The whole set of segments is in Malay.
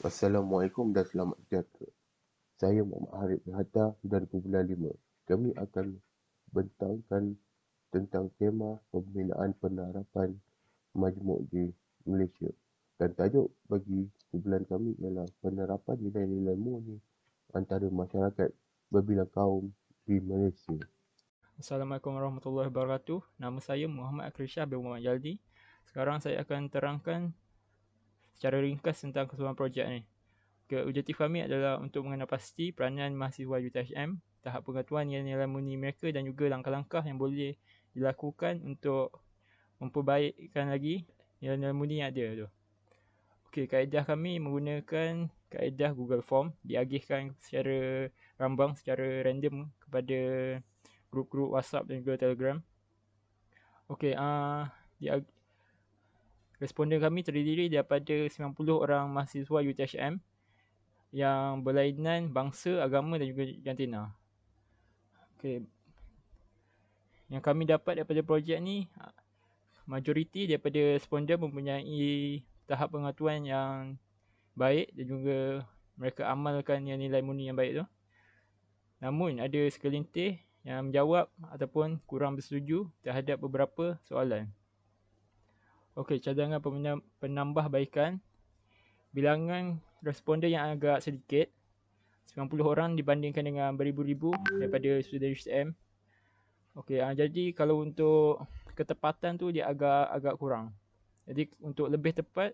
Assalamualaikum dan selamat sejahtera. Saya Muhammad Harith Hatta dari Kumpulan 5. Kami akan bentangkan tentang tema pembinaan penerapan majmuk di Malaysia. Dan tajuk bagi kumpulan kami ialah penerapan nilai-nilai murni antara masyarakat berbilang kaum di Malaysia. Assalamualaikum warahmatullahi wabarakatuh. Nama saya Muhammad Akrisha bin Muhammad Jaldi. Sekarang saya akan terangkan secara ringkas tentang keseluruhan projek ni. Objektif kami adalah untuk mengenal pasti peranan mahasiswa UTHM, tahap pengetahuan nilai-nilai murni mereka dan juga langkah-langkah yang boleh dilakukan untuk memperbaikkan lagi nilai-nilai murni yang ada tu. Kaedah kami menggunakan kaedah Google Form, diagihkan secara rambang, secara random kepada grup-grup WhatsApp dan juga Telegram. Okey, responden kami terdiri daripada 90 orang mahasiswa UTHM yang berlainan bangsa, agama dan juga jantina. Okey, yang kami dapat daripada projek ni, majoriti daripada responden mempunyai tahap pengetahuan yang baik dan juga mereka amalkan nilai murni yang baik tu. Namun ada segelintir yang menjawab ataupun kurang bersetuju terhadap beberapa soalan. Cadangan penambahbaikan. Bilangan responden yang agak sedikit, 90 orang dibandingkan dengan beribu-ribu daripada student UTM. Jadi kalau untuk ketepatan tu dia agak kurang. Jadi untuk lebih tepat,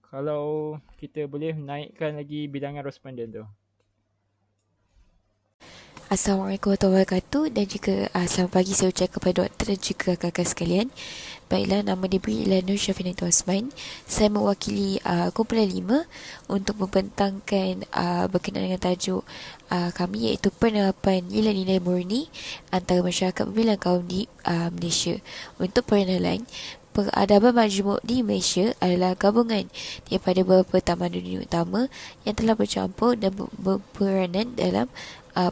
kalau kita boleh naikkan lagi bilangan responden tu. Assalamualaikum warahmatullahi wabarakatuh dan juga selamat pagi saya ucapkan kepada doktor dan juga kakak sekalian. Baiklah, nama diberi ialah Nur Syafinah Osman. Saya mewakili kumpulan 5 untuk membentangkan berkenaan dengan tajuk kami iaitu penerapan nilai-nilai murni antara masyarakat berbilang kaum di Malaysia. Untuk perkenalan, peradaban majmuk di Malaysia adalah gabungan daripada beberapa taman dunia utama yang telah bercampur dan berperanan dalam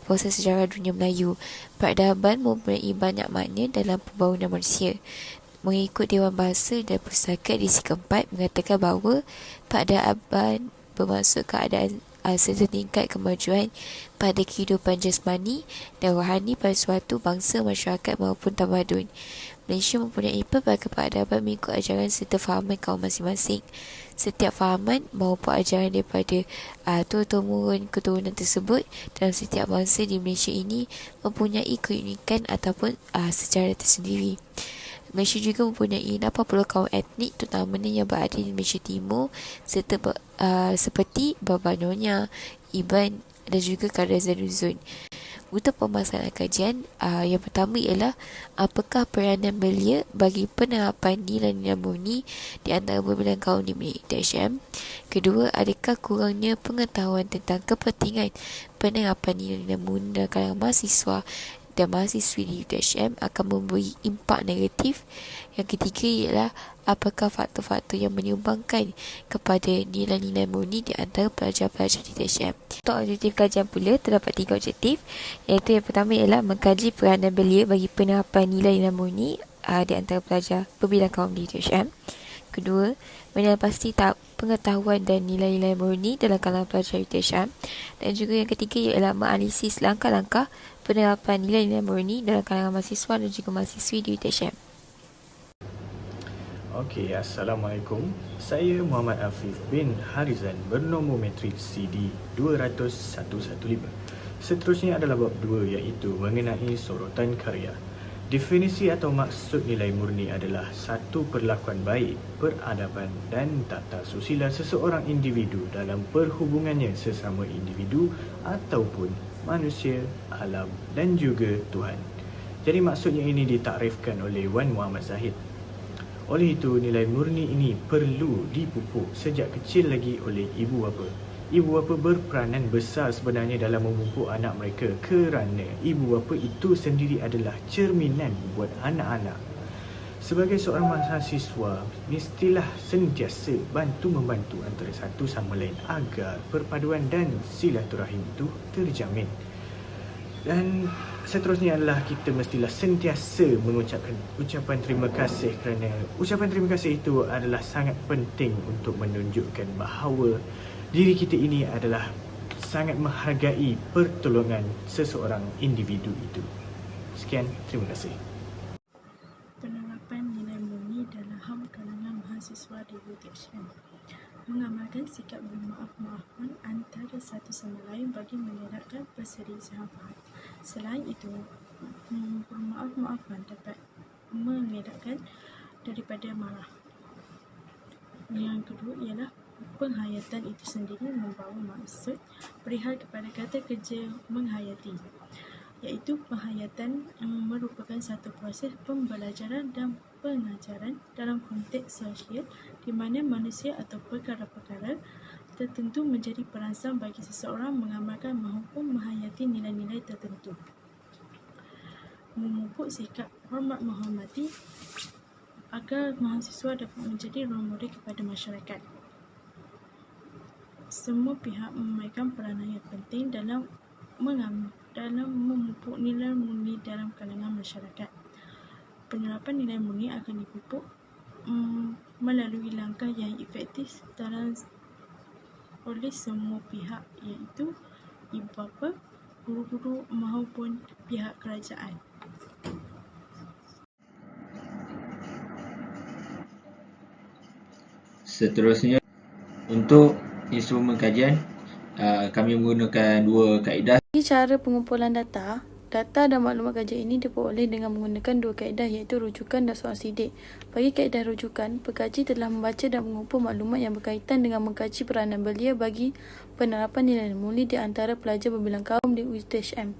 proses sejarah dunia Melayu. Peradaban mempunyai banyak makna dalam pembangunan manusia. Mengikut Dewan Bahasa dan Pustaka edisi keempat mengatakan bahawa peradaban bermaksud keadaan setingkat kemajuan pada kehidupan jasmani dan rohani pada suatu bangsa, masyarakat maupun tamadun. Malaysia mempunyai pelbagai peradaban mengikut ajaran serta fahaman kaum masing-masing. Setiap fahaman maupun ajaran daripada turun-temurun keturunan tersebut dalam setiap bangsa di Malaysia ini mempunyai keunikan ataupun sejarah tersendiri. Malaysia juga mempunyai 80 kaum etnik terutamanya yang berada di Malaysia Timur serta seperti Baba Nyonya, Iban dan juga Kadazan Uzun. Untuk pemasaran kajian, yang pertama ialah apakah peranan belia bagi penerapan nilai-nilai murni di antara berbilang kaum di UTHM. Kedua, adakah kurangnya pengetahuan tentang kepentingan penerapan nilai-nilai murni dalam kalangan mahasiswa dan mahasiswi di UTHM akan memberi impak negatif. Yang ketiga ialah apakah faktor-faktor yang menyumbangkan kepada nilai-nilai murni di antara pelajar-pelajar di UTHM. Untuk objektif kajian pula terdapat 3 objektif, iaitu yang pertama ialah mengkaji peranan belia bagi penerapan nilai-nilai murni di antara pelajar berbilang kaum di UTHM. Kedua, menilai pasti tahap pengetahuan dan nilai-nilai murni dalam kalangan pelajar UTHM. Dan juga yang ketiga ialah menganalisis langkah-langkah penerapan nilai-nilai murni dalam kalangan mahasiswa dan juga mahasiswi di UTHM. Assalamualaikum. Saya Muhammad Afif bin Harizan bernombor matrik CD 20115. Seterusnya adalah bab 2 iaitu mengenai sorotan karya. Definisi atau maksud nilai murni adalah satu perlakuan baik, peradaban dan tata susila seseorang individu dalam perhubungannya sesama individu ataupun manusia, alam dan juga Tuhan. Jadi maksudnya ini ditakrifkan oleh Wan Muhammad Zahid. Oleh itu, nilai murni ini perlu dipupuk sejak kecil lagi oleh ibu bapa. Ibu bapa berperanan besar sebenarnya dalam memupuk anak mereka kerana ibu bapa itu sendiri adalah cerminan buat anak-anak. Sebagai seorang mahasiswa, mestilah sentiasa bantu-membantu antara satu sama lain agar perpaduan dan silaturahim itu terjamin. Dan seterusnya adalah kita mestilah sentiasa mengucapkan ucapan terima kasih kerana ucapan terima kasih itu adalah sangat penting untuk menunjukkan bahawa Diri kita ini adalah sangat menghargai pertolongan seseorang individu itu. Sekian, terima kasih. Penerapan nilai murni dalam HAM kalangan mahasiswa di UTHM. Mengamalkan sikap bermaaf-maafan antara satu sama lain bagi mengelakkan perselisihan faham. Selain itu, bermaaf-maafan dapat mengelakkan daripada marah. Yang kedua ialah penghayatan itu sendiri membawa maksud perihal kepada kata kerja menghayati, iaitu penghayatan merupakan satu proses pembelajaran dan pengajaran dalam konteks sosial di mana manusia atau perkara-perkara tertentu menjadi perangsang bagi seseorang mengamalkan maupun menghayati nilai-nilai tertentu. Memupuk sikap hormat menghormati agar mahasiswa dapat menjadi role model kepada masyarakat. Semua pihak memainkan peranan yang penting dalam memupuk nilai murni dalam kalangan masyarakat. Penerapan nilai murni akan dipupuk melalui langkah yang efektif oleh semua pihak, iaitu ibu bapa, guru-guru maupun pihak kerajaan. Seterusnya, untuk instrumen kajian, kami menggunakan dua kaedah. Cara pengumpulan data dan maklumat kajian ini diperoleh dengan menggunakan dua kaedah, iaitu rujukan dan soal sidik. Bagi kaedah rujukan, pekaji telah membaca dan mengumpul maklumat yang berkaitan dengan mengkaji peranan belia bagi penerapan nilai murni di antara pelajar berbilang kaum di UTHM.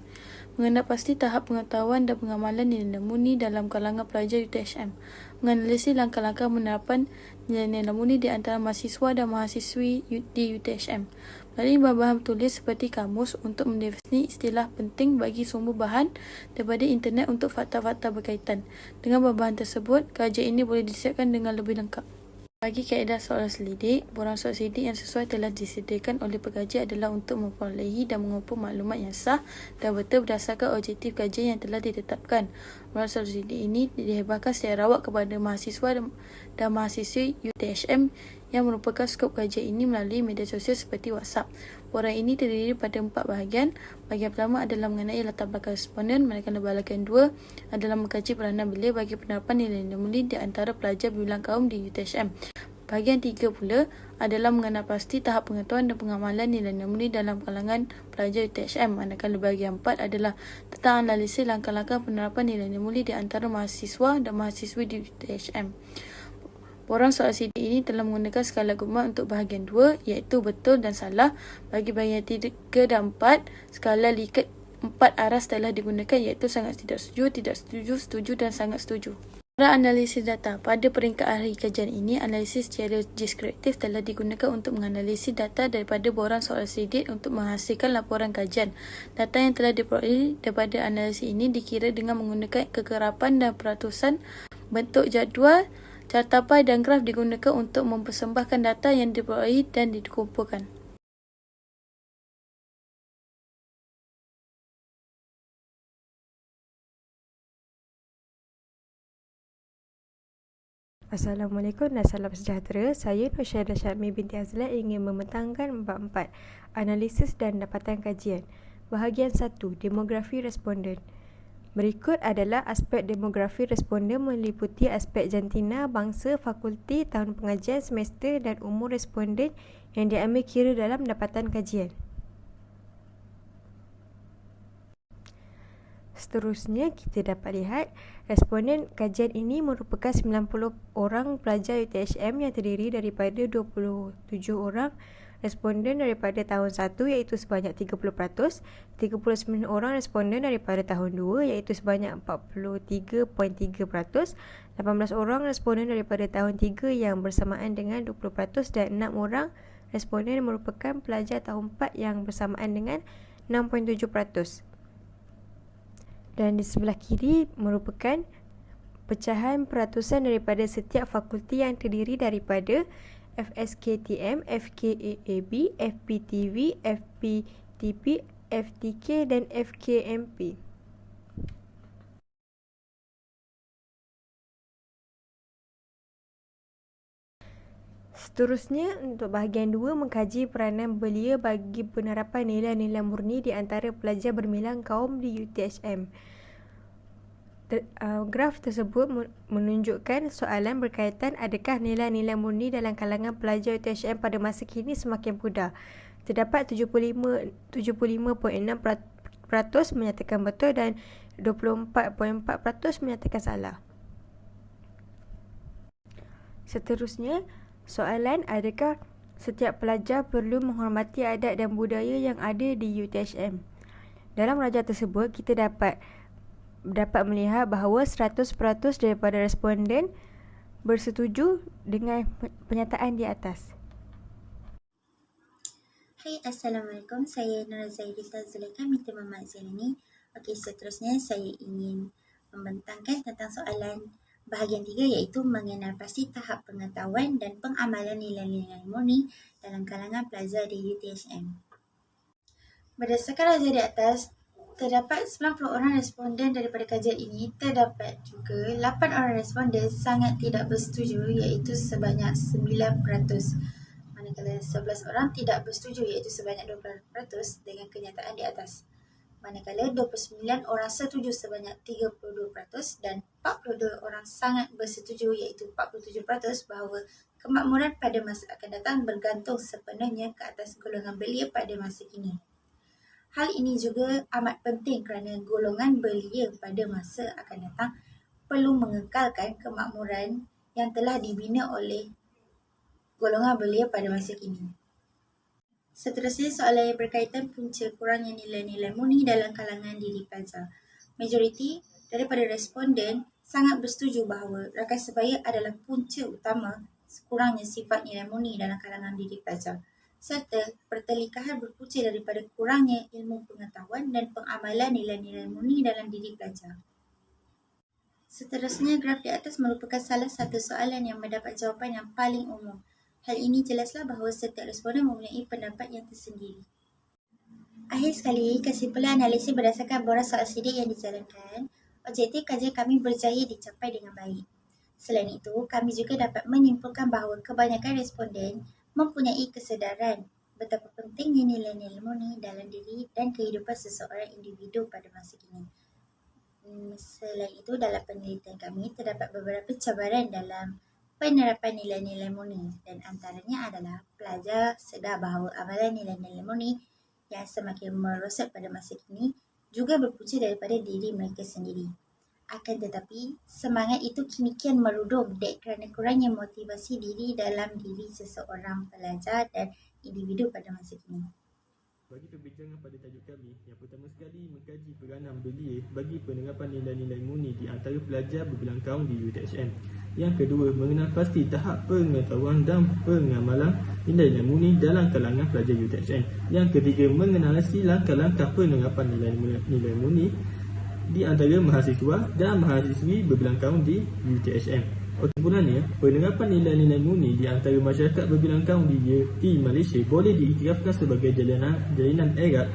Mengenal pasti tahap pengetahuan dan pengamalan nilai murni dalam kalangan pelajar UTHM. Menganalisis langkah-langkah penerapan nilai-nilai murni di antara mahasiswa dan mahasiswi di UTHM. Melalui bahan-bahan tulis seperti kamus untuk mendefinisi istilah penting bagi sumber bahan daripada internet untuk fakta-fakta berkaitan. Dengan bahan-bahan tersebut, kajian ini boleh disiapkan dengan lebih lengkap. Bagi kaedah soalan selidik, borang soalan selidik yang sesuai telah disediakan oleh pekaji adalah untuk memperolehi dan mengumpul maklumat yang sah dan betul berdasarkan objektif kajian yang telah ditetapkan. Borang soalan selidik ini dihebahkan secara rawat kepada mahasiswa dan mahasiswi UTHM yang merupakan skop kajian ini melalui media sosial seperti WhatsApp. Borang ini terdiri pada 4 bahagian. Bahagian pertama adalah mengenai latar belakang responden, manakala bahagian 2 adalah mengkaji peranan belia bagi penerapan nilai murni di antara pelajar berbilang kaum di UTHM. Bahagian 3 pula adalah mengenal pasti tahap pengetahuan dan pengamalan nilai murni dalam kalangan pelajar UTHM. Manakala bahagian 4 adalah tentang analisis langkah-langkah penerapan nilai murni di antara mahasiswa dan mahasiswi di UTHM. Borang soal sidik ini telah menggunakan skala Goodmark untuk bahagian 2, iaitu betul dan salah. Bagi bahagian 3 dan 4, skala Likert 4 aras telah digunakan, iaitu sangat tidak setuju, tidak setuju, setuju dan sangat setuju. Cara analisis data. Pada peringkat akhir kajian ini, analisis secara deskriptif telah digunakan untuk menganalisis data daripada borang soal sidik untuk menghasilkan laporan kajian. Data yang telah diperoleh daripada analisis ini dikira dengan menggunakan kekerapan dan peratusan. Bentuk jadual, cartapai dan graf digunakan untuk mempersembahkan data yang diperoleh dan dikumpulkan. Assalamualaikum dan salam sejahtera. Saya Nur Syahida Syammi binti Azlan ingin membentangkan bab 4, analisis dan dapatan kajian. Bahagian 1, demografi responden. Berikut adalah aspek demografi responden meliputi aspek jantina, bangsa, fakulti, tahun pengajian, semester dan umur responden yang diambil kira dalam dapatan kajian. Seterusnya, kita dapat lihat responden kajian ini merupakan 90 orang pelajar UTHM yang terdiri daripada 27 orang responden daripada tahun 1 iaitu sebanyak 30%, 39 orang responden daripada tahun 2 iaitu sebanyak 43.3%, 18 orang responden daripada tahun 3 yang bersamaan dengan 20% dan 6 orang responden merupakan pelajar tahun 4 yang bersamaan dengan 6.7%. Dan di sebelah kiri merupakan pecahan peratusan daripada setiap fakulti yang terdiri daripada FSKTM, FKAAB, FPTV, FPTP, FTK dan FKMP. Seterusnya, untuk bahagian 2 mengkaji peranan belia bagi penerapan nilai-nilai murni di antara pelajar bermilang kaum di UTHM. Graf tersebut menunjukkan soalan berkaitan adakah nilai-nilai murni dalam kalangan pelajar UTHM pada masa kini semakin pudar. Terdapat 75.6% menyatakan betul dan 24.4% menyatakan salah. Seterusnya, soalan adakah setiap pelajar perlu menghormati adat dan budaya yang ada di UTHM. Dalam rajah tersebut, kita dapat melihat bahawa 100% daripada responden bersetuju dengan pernyataan di atas. Hai, Assalamualaikum. Saya Nur Zaidita Zulaikha binti Muhammad Zailani. Okey, seterusnya saya ingin membentangkan tentang soalan bahagian 3 iaitu mengenal pasti tahap pengetahuan dan pengamalan nilai-nilai murni dalam kalangan pelajar di UTHM. Berdasarkan rajah di atas, terdapat 90 orang responden daripada kajian ini. Terdapat juga 8 orang responden sangat tidak bersetuju iaitu sebanyak 9%. Manakala 11 orang tidak bersetuju iaitu sebanyak 20% dengan kenyataan di atas. Manakala 29 orang setuju sebanyak 32% dan 42 orang sangat bersetuju iaitu 47% bahawa kemakmuran pada masa akan datang bergantung sepenuhnya ke atas golongan belia pada masa kini. Hal ini juga amat penting kerana golongan belia pada masa akan datang perlu mengekalkan kemakmuran yang telah dibina oleh golongan belia pada masa kini. Seterusnya, soalan yang berkaitan punca kurangnya nilai-nilai murni dalam kalangan didik pelajar. Majoriti daripada responden sangat bersetuju bahawa rakan sebaya adalah punca utama kurangnya sifat nilai murni dalam kalangan didik pelajar, serta pertelikahan berpunca daripada kurangnya ilmu pengetahuan dan pengamalan nilai-nilai murni dalam didik pelajar. Seterusnya, graf di atas merupakan salah satu soalan yang mendapat jawapan yang paling umum. Hal ini jelaslah bahawa setiap responden mempunyai pendapat yang tersendiri. Akhir sekali, kesimpulan analisis berdasarkan boras soal sidik yang dijalankan, objektif kajian kami berjaya dicapai dengan baik. Selain itu, kami juga dapat menyimpulkan bahawa kebanyakan responden mempunyai kesedaran betapa pentingnya nilai-nilai murni dalam diri dan kehidupan seseorang individu pada masa kini. Selain itu, dalam penelitian kami terdapat beberapa cabaran dalam penerapan nilai-nilai murni dan antaranya adalah pelajar sedar bahawa amalan nilai-nilai murni yang semakin merosot pada masa kini juga berpunca daripada diri mereka sendiri. Akan tetapi, semangat itu kini kian merudum kerana kurangnya motivasi diri dalam diri seseorang pelajar dan individu pada masa kini. Bagi perbincangan pada tajuk kami, yang pertama sekali mengkaji peranan belia bagi penerapan nilai-nilai murni di antara pelajar berbilang kaum di UTHM. Yang kedua, mengenal pasti tahap pengetahuan dan pengamalan nilai-nilai murni dalam kalangan pelajar UTHM. Yang ketiga, mengenali langkah-langkah penerapan nilai-nilai murni di antara mahasiswa dan mahasiswi berbilang kaum di UTHM. Kesimpulannya, penerapan nilai-nilai murni di antara masyarakat berbilang kaum di Malaysia boleh diiktirafkan sebagai jalinan erat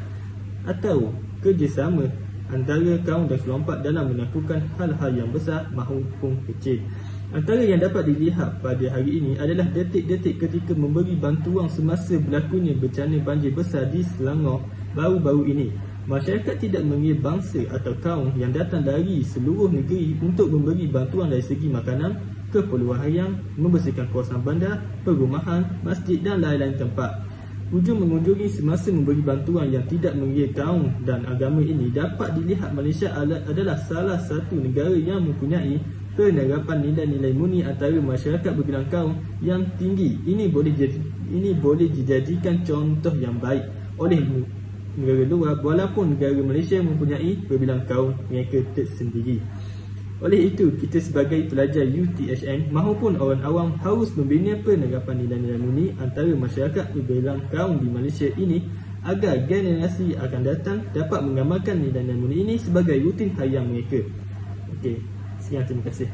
atau kerjasama antara kaum dan selompok dalam melakukan hal-hal yang besar maupun kecil. Antara yang dapat dilihat pada hari ini adalah detik-detik ketika memberi bantuan semasa berlakunya bencana banjir besar di Selangor baru-baru ini. Masyarakat tidak mengira bangsa atau kaum yang datang dari seluruh negeri untuk memberi bantuan dari segi makanan, keperluan harian, membersihkan kawasan bandar, perumahan, masjid dan lain-lain tempat. Hujung mengunjungi semasa memberi bantuan yang tidak mengira kaum dan agama ini dapat dilihat Malaysia adalah salah satu negara yang mempunyai penerapan nilai-nilai murni antara masyarakat berbilang kaum yang tinggi. Ini boleh dijadikan contoh yang baik oleh negara luar walaupun negara Malaysia mempunyai berbilang kaum mereka tersendiri. Oleh itu, kita sebagai pelajar UTHM maupun orang awam harus membina penerapan nilai-nilai murni antara masyarakat berbilang kaum di Malaysia ini agar generasi akan datang dapat mengamalkan nilai-nilai murni ini sebagai rutin harian mereka. Okey, sekian, terima kasih.